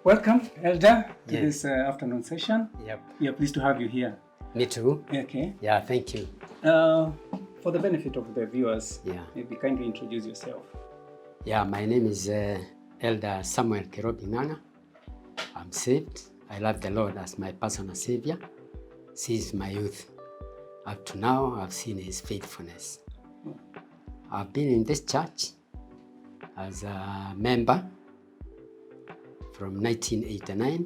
Welcome, Elder, to this afternoon session. Yep. We are pleased to have you here. Me too. Okay. Yeah, thank you. For the benefit of the viewers, maybe kindly introduce yourself. Yeah, my name is Elder Samuel Kirobi. I'm saved. I love the Lord as my personal Savior since my youth. Up to now, I've seen His faithfulness. I've been in this church as a member from 1989,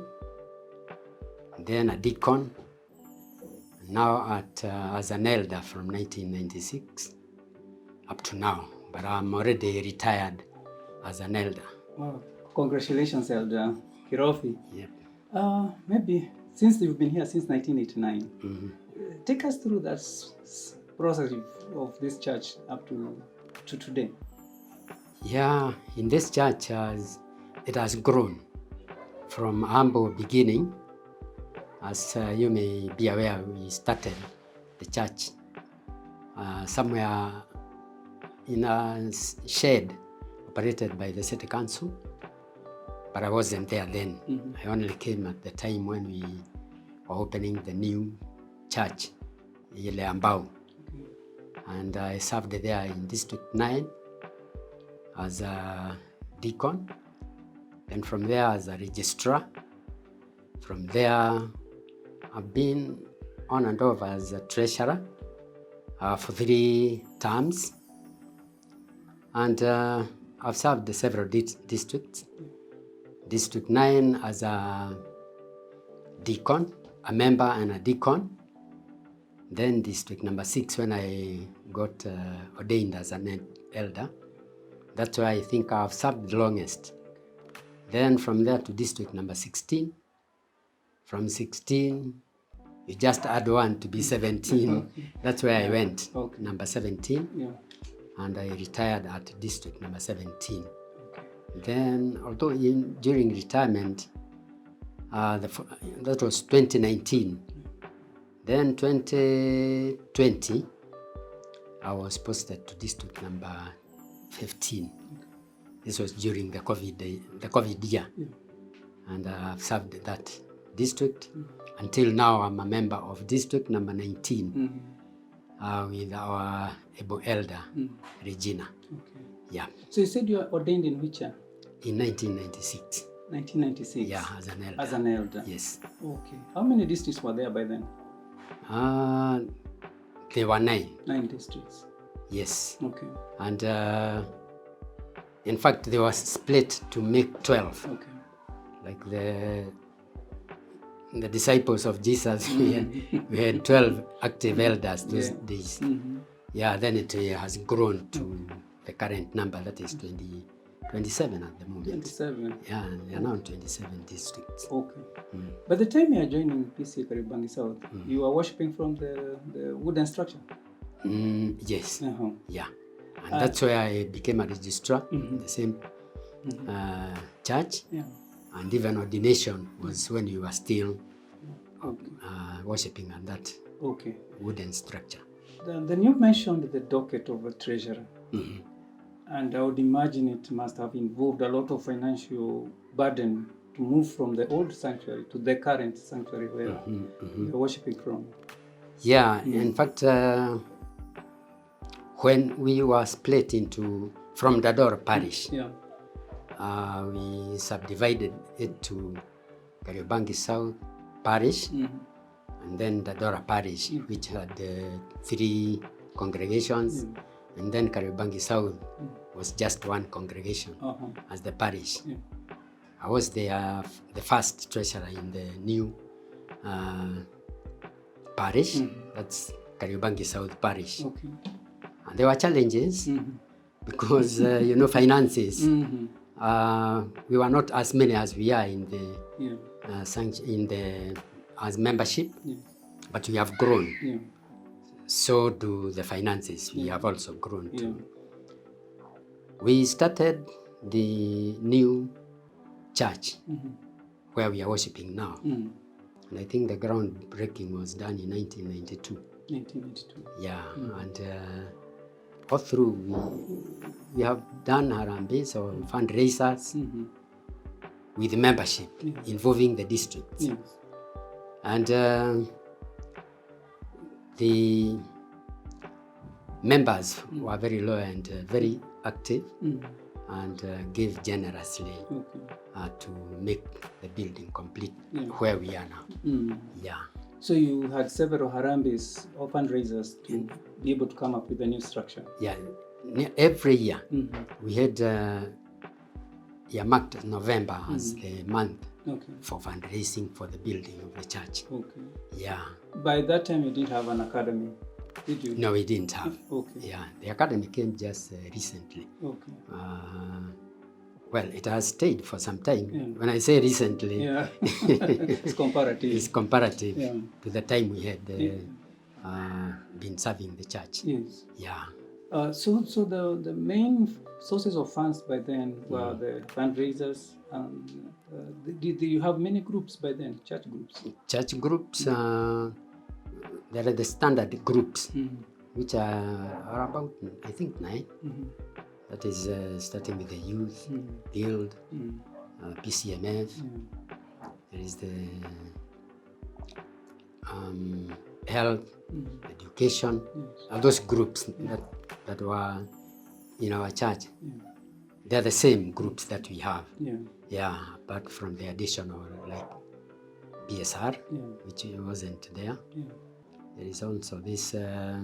then a deacon, now as an elder from 1996 up to now, but I'm already retired as an elder. Wow. Congratulations, Elder Kirobi. Yep. Maybe since you've been here since 1989, take us through that process of this church up to today. Yeah, in this church, it has grown from humble beginning. As you may be aware, we started the church somewhere in a shed operated by the city council, but I wasn't there then. I only came at the time when we were opening the new church, Ile Ambao. And I served there in District 9 as a deacon, and from there as a registrar. From there, I've been on and off as a treasurer for 3 terms, and I've served several districts. District 9 as a deacon, a member and a deacon. Then District number 6 when I got ordained as an elder. That's why I think I've served the longest. Then from there to District number 16. From 16, you just add 1 to be 17. That's where I went, number 17. Yeah. And I retired at District number 17. Okay. Then, although during retirement, that was 2019. Then 2020, I was posted to District number 15. This was during the COVID year. Yeah. And I've served that district until now. I'm a member of District number 19 with our able elder, Regina. Okay. Yeah. So you said you were ordained in which year? In 1996. 1996? Yeah, as an elder. As an elder? Yes. Okay. How many districts were there by then? There were 9. 9 districts? Yes. Okay. And in fact, they were split to make 12. Okay. Like the disciples of Jesus, we had 12 active elders those days. Yeah, then it has grown to the current number, that is 27 at the moment. 27? Yeah, there are now 27 districts. Okay. By the time you are joining PC Kariobangi South, you are worshipping from the wooden structure? Yes. Yeah. And that's where I became a registrar in the same church. Yeah. And even ordination was when you were still worshipping on that wooden structure. Then you mentioned the docket of a treasurer. And I would imagine it must have involved a lot of financial burden to move from the old sanctuary to the current sanctuary where you're worshipping from. Yeah, in fact, when we were split from Dandora Parish, we subdivided it to Kariobangi South Parish and then Dandora Parish, which had 3 congregations, and then Kariobangi South was just 1 congregation as the parish. I was the first treasurer in the new parish, that's Kariobangi South Parish. Okay. And there were challenges because, finances. We were not as many as we are in the as membership, but we have grown. Yeah. So do the finances. We have also grown too. We started the new church where we are worshiping now. And I think the groundbreaking was done in 1992. 1992. Yeah, and all through we have done harambes or fundraisers with membership involving the districts. Yes. And the members were very loyal and very active and gave generously to make the building complete where we are now. Yeah. So you had several harambes or fundraisers to be able to come up with a new structure. Yeah. Every year we had marked November as the month for fundraising for the building of the church. Okay. Yeah. By that time you didn't have an academy, did you? No, we didn't have. Okay. Yeah, the academy came just recently. Okay. Well, it has stayed for some time. Yeah. When I say recently, it's comparative. It's comparative to the time we had been serving the church. Yes. Yeah. So the main sources of funds by then were the fundraisers. Did you have many groups by then, church groups? Church groups, there are the standard groups, which are about, I think, 9. That is starting with the youth, guild, PCMF. There is the health, education, those groups that were in our church. They're the same groups that we have. Yeah, apart from the additional like BSR, which wasn't there. There is also this, I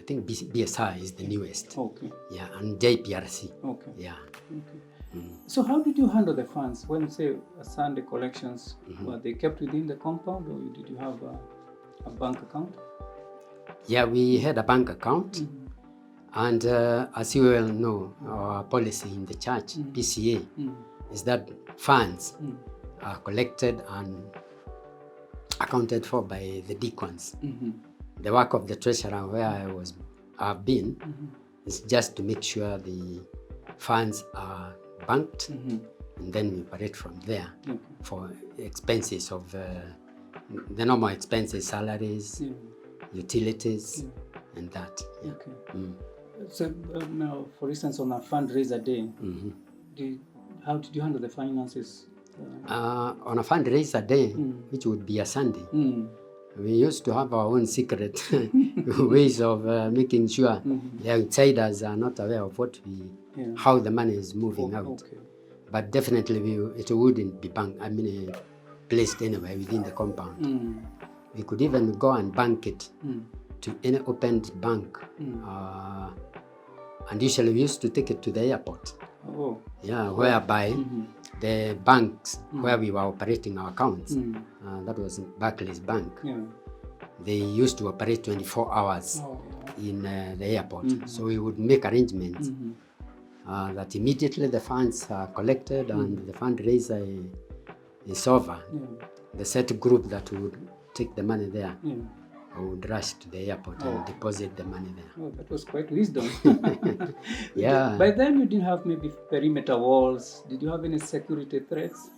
think BSR is the newest. Okay. Yeah, and JPRC. Okay. Yeah. Okay. So how did you handle the funds? When you say Sunday collections, were they kept within the compound or did you have a bank account? Yeah, we had a bank account. And as you well know, our policy in the church, PCA, is that funds are collected and accounted for by the deacons. The work of the treasurer where I've been is just to make sure the funds are banked and then we operate from there for expenses of the normal expenses, salaries, utilities, and that. Okay. So now, for instance, on a fundraiser day, how did you handle the finances? On a fundraiser day, which would be a Sunday, we used to have our own secret ways of making sure the outsiders are not aware of what how the money is moving out. Okay. But definitely it wouldn't be placed anywhere within the compound. We could even go and bank it to any opened bank. And usually we used to take it to the airport. Oh. Yeah, whereby the banks where we were operating our accounts, that was Barclays Bank, they used to operate 24 hours in the airport. So we would make arrangements that immediately the funds are collected and the fundraiser is over. The set group that would take the money there would rush to the airport and deposit the money there. Oh, that was quite wisdom. Yeah. By then you didn't have maybe perimeter walls. Did you have any security threats?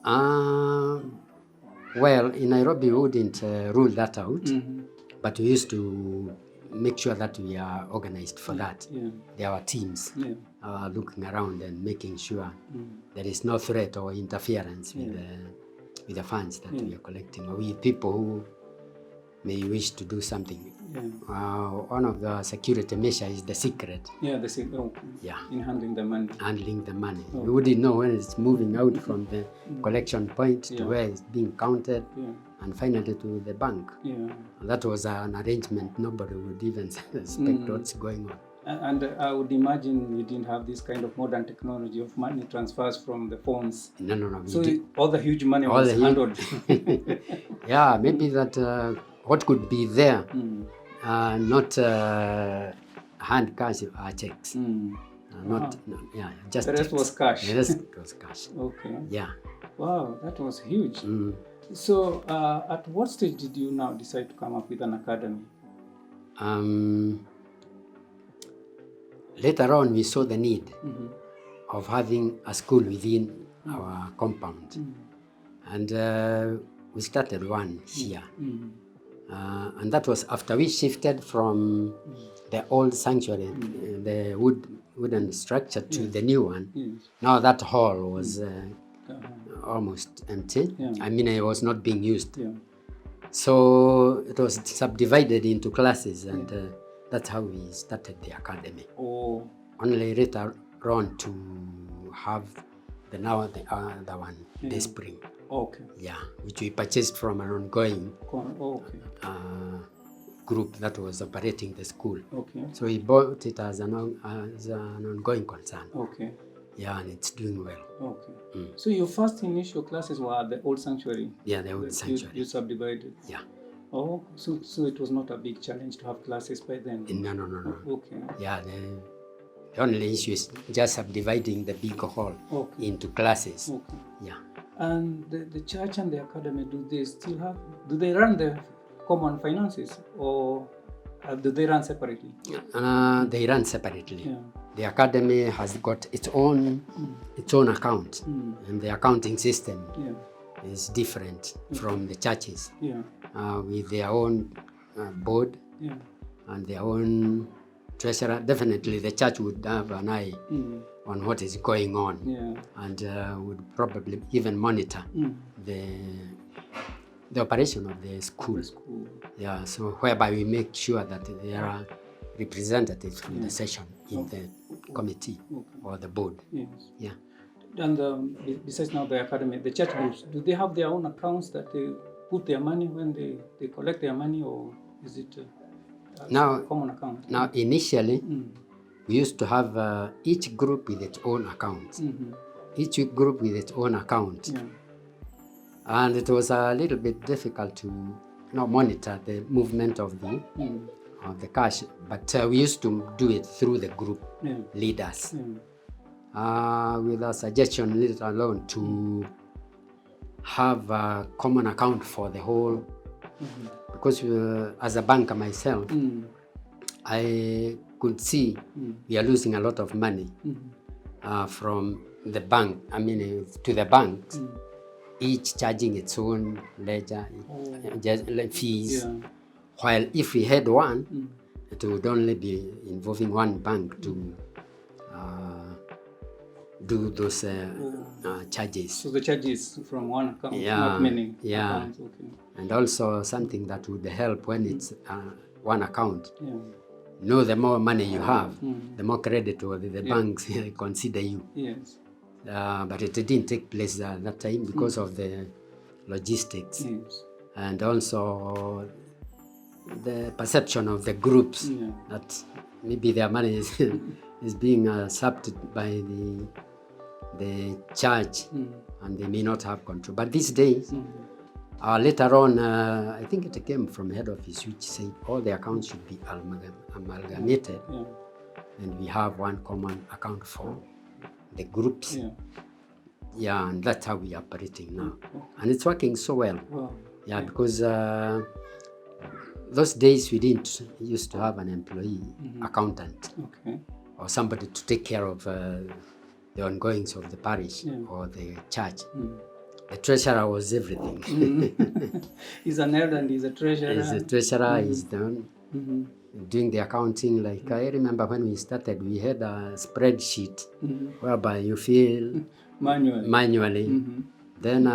Well, in Nairobi we wouldn't rule that out, but we used to make sure that we are organized for that. There are teams looking around and making sure there is no threat or interference with the funds that we are collecting, or with people who may wish to do something. One of the security measures is the secret. In handling the money. Handling the money. You wouldn't know when it's moving out from the collection point to where it's being counted and finally to the bank. That was an arrangement. Nobody would even suspect what's going on. And I would imagine you didn't have this kind of modern technology of money transfers from the phones. No. So all the huge money was handled. Yeah, maybe that what could be there, not hand cash or checks. the Just rest checks. was cash. The rest was cash. Okay. Yeah. Wow, that was huge. So at what stage did you now decide to come up with an academy? Later on, we saw the need of having a school within our compound. And we started one here. And that was after we shifted from the old sanctuary, the wooden structure, to the new one. Yes. Now that hall was almost empty. Yeah. I mean, it was not being used. Yeah. So it was subdivided into classes, and that's how we started the academy. Oh. Only later on to have the other one this spring. Okay. Yeah, which we purchased from an ongoing Okay. group that was operating the school. Okay. So we bought it as an ongoing concern. Okay. Yeah, and it's doing well. Okay. So your first initial classes were at the old sanctuary? Yeah, the old sanctuary. You subdivided? Yeah. Oh, so it was not a big challenge to have classes by then? No. Okay. Yeah, the only issue is just subdividing the big hall into classes. Okay. Yeah. And the church and the academy, do they run the common finances, or do they run separately? They run separately. Yeah. The academy has got its own account, and the accounting system is different from the churches. Yeah. With their own board and their own treasurer. Definitely the church would have an eye on what is going on, and would probably even monitor the operation of the school. Yeah, so whereby we make sure that there are representatives from the session in the committee or the board. Yes. Yeah. And besides now the academy, the church groups, do they have their own accounts that they put their money when they collect their money, or is it a common account? Now, initially, we used to have each group with its own account. Each group with its own account. Yeah. And it was a little bit difficult to monitor the movement of the cash. But we used to do it through the group leaders. With a suggestion later alone to have a common account for the whole, because as a banker myself, I could see we are losing a lot of money from the bank, to the banks, each charging its own ledger, fees, while if we had one, it would only be involving one bank to do those charges. So the charges from one account, not many accounts. Okay. And also something that would help when it's one account. The more money you have, the more creditworthy the banks consider you. Yes. But it didn't take place at that time because of the logistics. Yes. And also the perception of the groups that maybe their money is being usurped by the church, and they may not have control. But these days, later on, I think it came from head office, which said all the accounts should be amalgamated, and we have one common account for the groups. And that's how we are operating now. And it's working so well. Wow. Because those days we didn't used to have an employee accountant or somebody to take care of the ongoings of the parish or the church. The treasurer was everything. He's an elder and he's a treasurer. He's a treasurer, he's done doing the accounting. Like I remember when we started, we had a spreadsheet whereby you fill manually. Then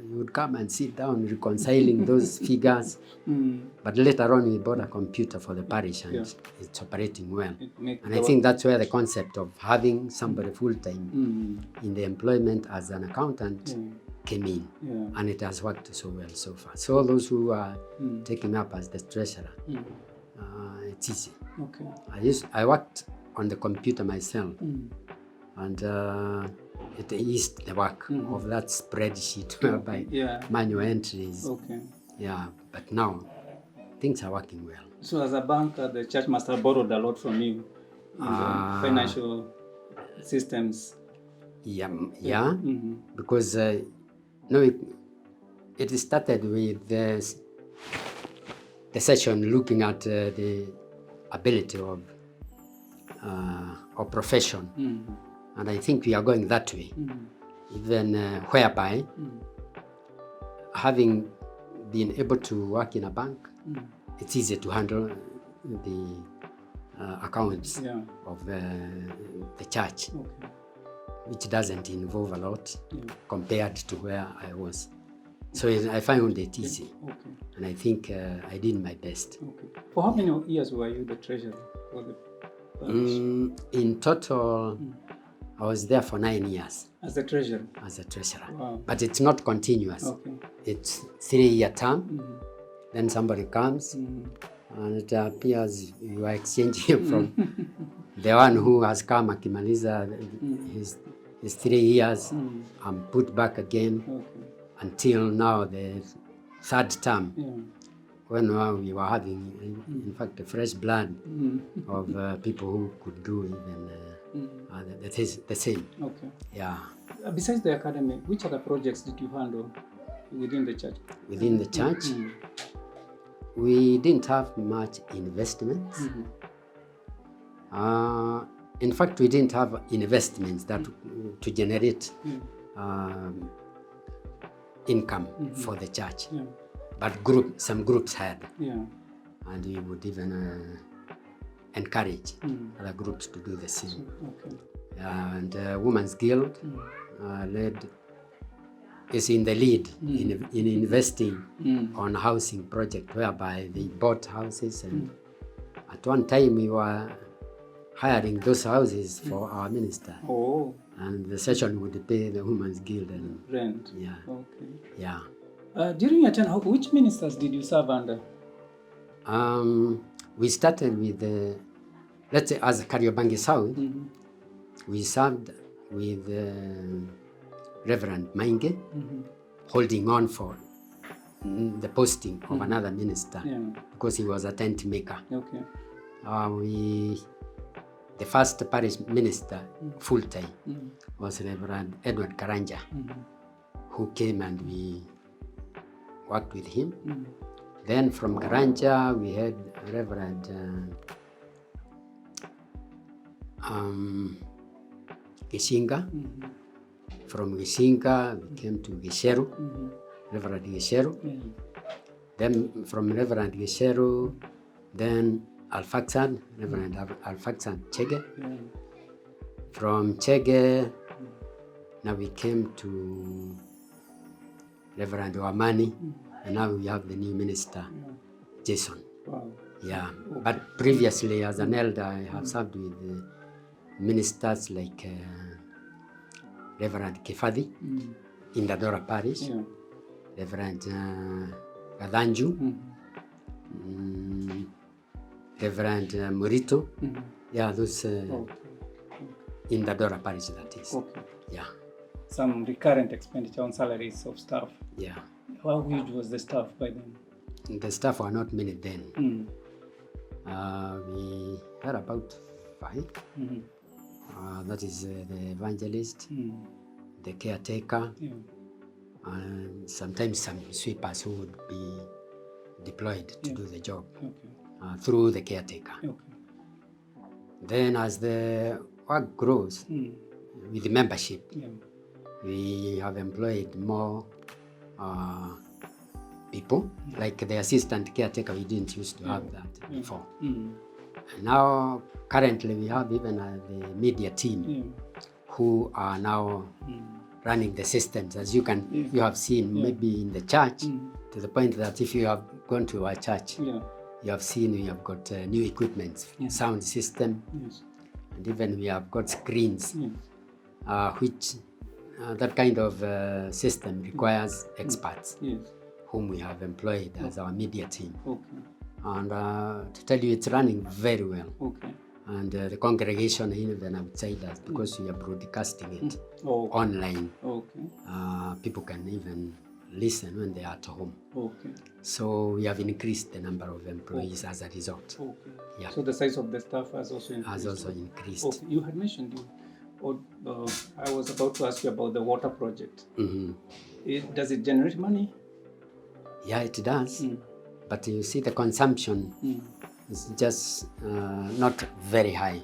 you would come and sit down reconciling those figures. But later on, we bought a computer for the parish, and it's operating well. And I think that's where the concept of having somebody full-time in the employment as an accountant came in. And it has worked so well so far. So all those who are taking up as the treasurer, it's easy. I worked on the computer myself, and it eased the work of that spreadsheet by manual entries. But now things are working well. So as a banker, the church must have borrowed a lot from you in the financial systems. Because it started with the session looking at the ability of profession. And I think we are going that way, even whereby having been able to work in a bank, it's easy to handle the accounts of the church, which doesn't involve a lot compared to where I was. So I found it easy, and I think I did my best. For how many years were you the treasurer for the parish? In total, I was there for 9 years. As a treasurer? As a treasurer. Wow. But it's not continuous. It's 3-year term. Then somebody comes and it appears you are exchanging from the one who has come akimaliza his 3 years and put back again until now the 3rd term. When we were having, in fact, a fresh blood of people who could do even the same. Yeah. Besides the academy, which other projects did you handle within the church? Within the church, we didn't have much investments. In fact, we didn't have investments that to generate income for the church. But some groups had, and we would even encourage other groups to do the same. And Women's Guild is in the lead in investing on housing project, whereby they bought houses, and at one time we were hiring those houses for our minister. And the session would pay the Women's Guild and rent. Yeah. During your time, which ministers did you serve under? We started with, let's say, as Kariobangi South, we served with Reverend Mainge, holding on for the posting of another minister, because he was a tent maker. The first parish minister, full-time, was Reverend Edward Karanja, who came and we worked with him. Then from Karanja, we had Reverend Gishinga. From Gishinga, we came to Gisheru, Reverend Gisheru. Then from Reverend Gisheru, then Alfaxan, Reverend Alfaxan Chege. From Chege, now we came to Reverend Wamani, and now we have the new minister, Jason. But previously, as an elder, I have served with ministers like Reverend Kibathi in Dandora Parish, Reverend Gathanju, Reverend Murito. Those in Dandora Parish, that is. Some recurrent expenditure on salaries of staff. How huge was the staff by then? The staff were not many then. We had about 5. That is the evangelist, the caretaker, and sometimes some sweepers who would be deployed to do the job through the caretaker. Then as the work grows with the membership, we have employed more people, like the assistant caretaker. We didn't used to have that before. Now, currently, we have even the media team who are now running the systems, as you have seen maybe in the church, to the point that if you have gone to our church, you have seen we have got new equipment, sound system, and even we have got screens, which that kind of system requires experts whom we have employed as our media team. And to tell you, it's running very well. And the congregation even outside us, because we are broadcasting it online, people can even listen when they are at home. So we have increased the number of employees as a result. So the size of the staff has also increased. You had mentioned I was about to ask you about the water project. Does it generate money? Yeah, it does. But you see, the consumption is just not very high,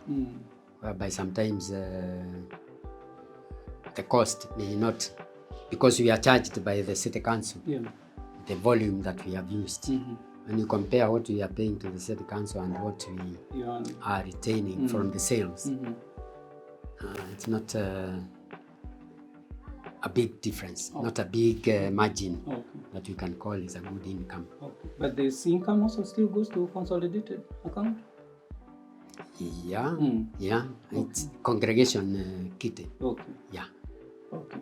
whereby sometimes the cost may not, because we are charged by the city council, the volume that we have used. When you compare what we are paying to the city council and what we are retaining from the sales, it's not a big difference, not a big margin that you can call is a good income. But this income also still goes to consolidated account? Yeah, it's congregation kitty. Yeah. Okay.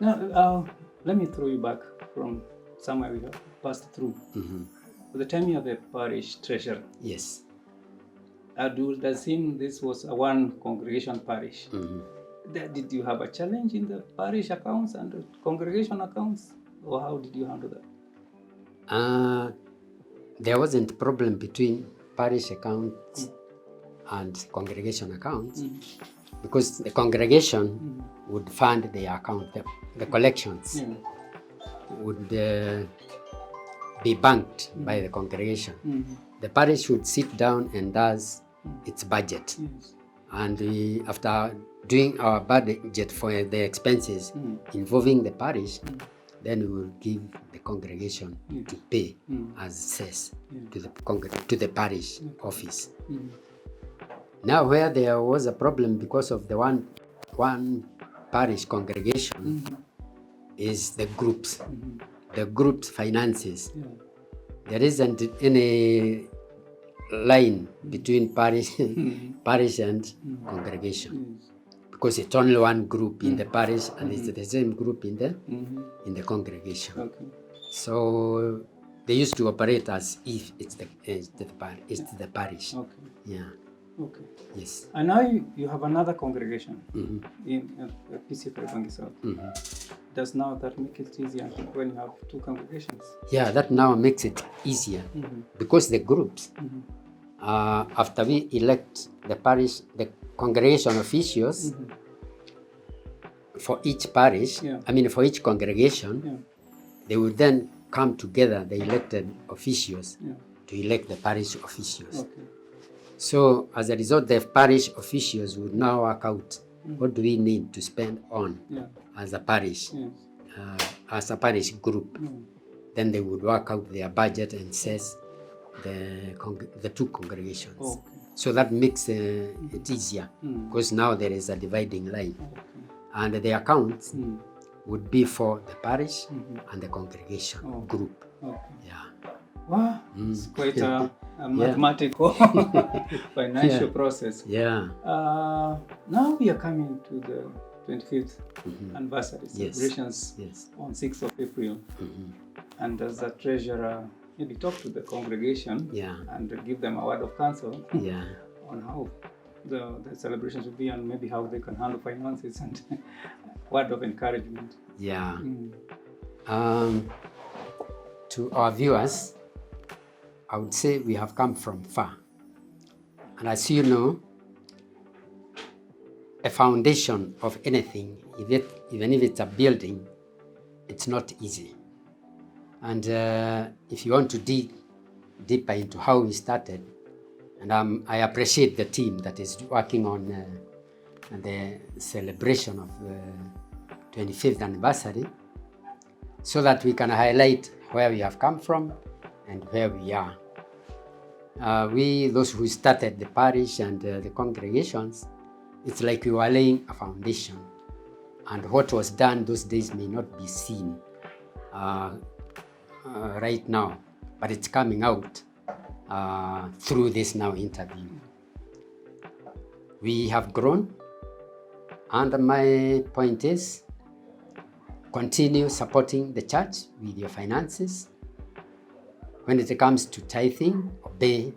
Now, let me throw you back from somewhere we have passed through. At the time you are the parish treasurer. Yes. Does seem this was a one congregation parish. Did you have a challenge in the parish accounts and the congregation accounts, or how did you handle that? There wasn't a problem between parish accounts and congregation accounts because the congregation would fund the account, the collections would be banked by the congregation. The parish would sit down and does its budget. And after doing our budget for the expenses involving the parish, then we will give the congregation to pay as it says to the parish office. Now, where there was a problem because of the one parish congregation is the groups, the group's finances. There isn't any line between parish and congregation because it's only one group in the parish and it's the same group in the congregation. So they used to operate as if it's the parish. Yeah. Okay. Yes. And now you have another congregation in PC South. Does now that make it easier when you have two congregations? Yeah, that now makes it easier because the groups, after we elect the parish, the congregation officials for each parish, for each congregation, they will then come together, the elected officials, to elect the parish officials. So as a result, the parish officials would now work out what do we need to spend on as a parish, as a parish group. Then they would work out their budget and says the two congregations. So that makes it easier because now there is a dividing line. And the accounts would be for the parish and the congregation group. Wow, it's quite a mathematical financial process. Now we are coming to the 25th anniversary celebrations on 6th of April. And as a treasurer, maybe talk to the congregation and give them a word of counsel on how the celebrations will be and maybe how they can handle finances and word of encouragement. To our viewers, I would say we have come from far. And as you know, a foundation of anything, even if it's a building, it's not easy. And if you want to dig deeper into how we started, and I appreciate the team that is working on the celebration of the 25th anniversary, so that we can highlight where we have come from and where we are. Those who started the parish and the congregations, it's like we were laying a foundation. And what was done those days may not be seen right now, but it's coming out through this now interview. We have grown, and my point is, continue supporting the church with your finances. When it comes to tithing, obey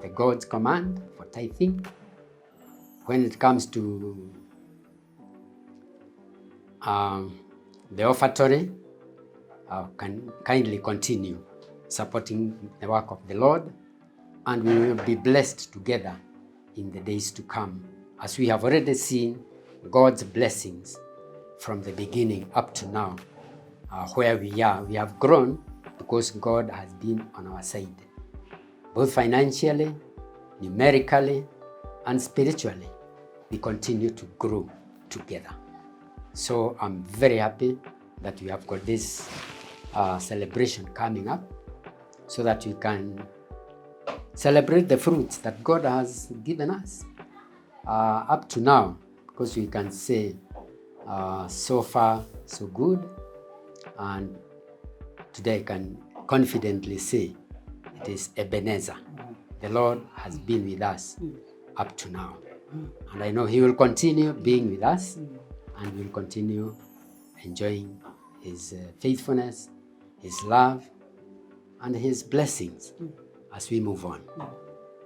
the God's command for tithing. When it comes to the offertory, can kindly continue supporting the work of the Lord, and we will be blessed together in the days to come, as we have already seen God's blessings from the beginning up to now. Where we are, we have grown because God has been on our side, both financially, numerically, and spiritually. We continue to grow together. So I'm very happy that we have got this celebration coming up so that we can celebrate the fruits that God has given us up to now, because we can say so far so good, and today I can confidently say it is Ebenezer. The Lord has been with us up to now, and I know He will continue being with us, and we'll continue enjoying His faithfulness, His love, and His blessings as we move on.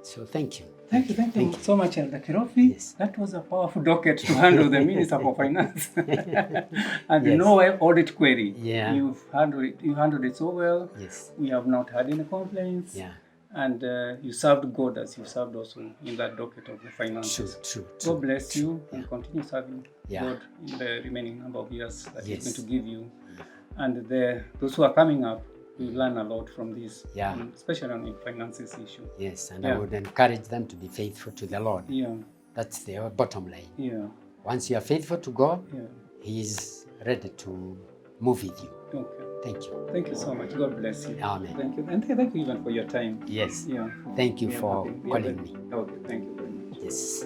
So thank you. Thank you so much, Elder Kirobi. Yes. That was a powerful docket to handle the Minister for Finance. And Yes. no audit query. Yeah. You handled it so well. Yes. We have not had any complaints. Yeah. And you served God as you served also in that docket of the finances. True. God bless you and continue serving Yeah. God in the remaining number of years that Yes. He's going to give you. And those who are coming up, we learn a lot from this, Yeah. especially on the finances issue. Yes, and Yeah. I would encourage them to be faithful to the Lord. Yeah, That's the bottom line. yeah, Once you are faithful to God, yeah. He is ready to move with you. Okay. Thank you. Thank you so much. God bless you. Amen. Thank you. And thank you even for your time. Yes. Yeah. Thank you We are for happy. calling me. Okay, thank you very much. Yes.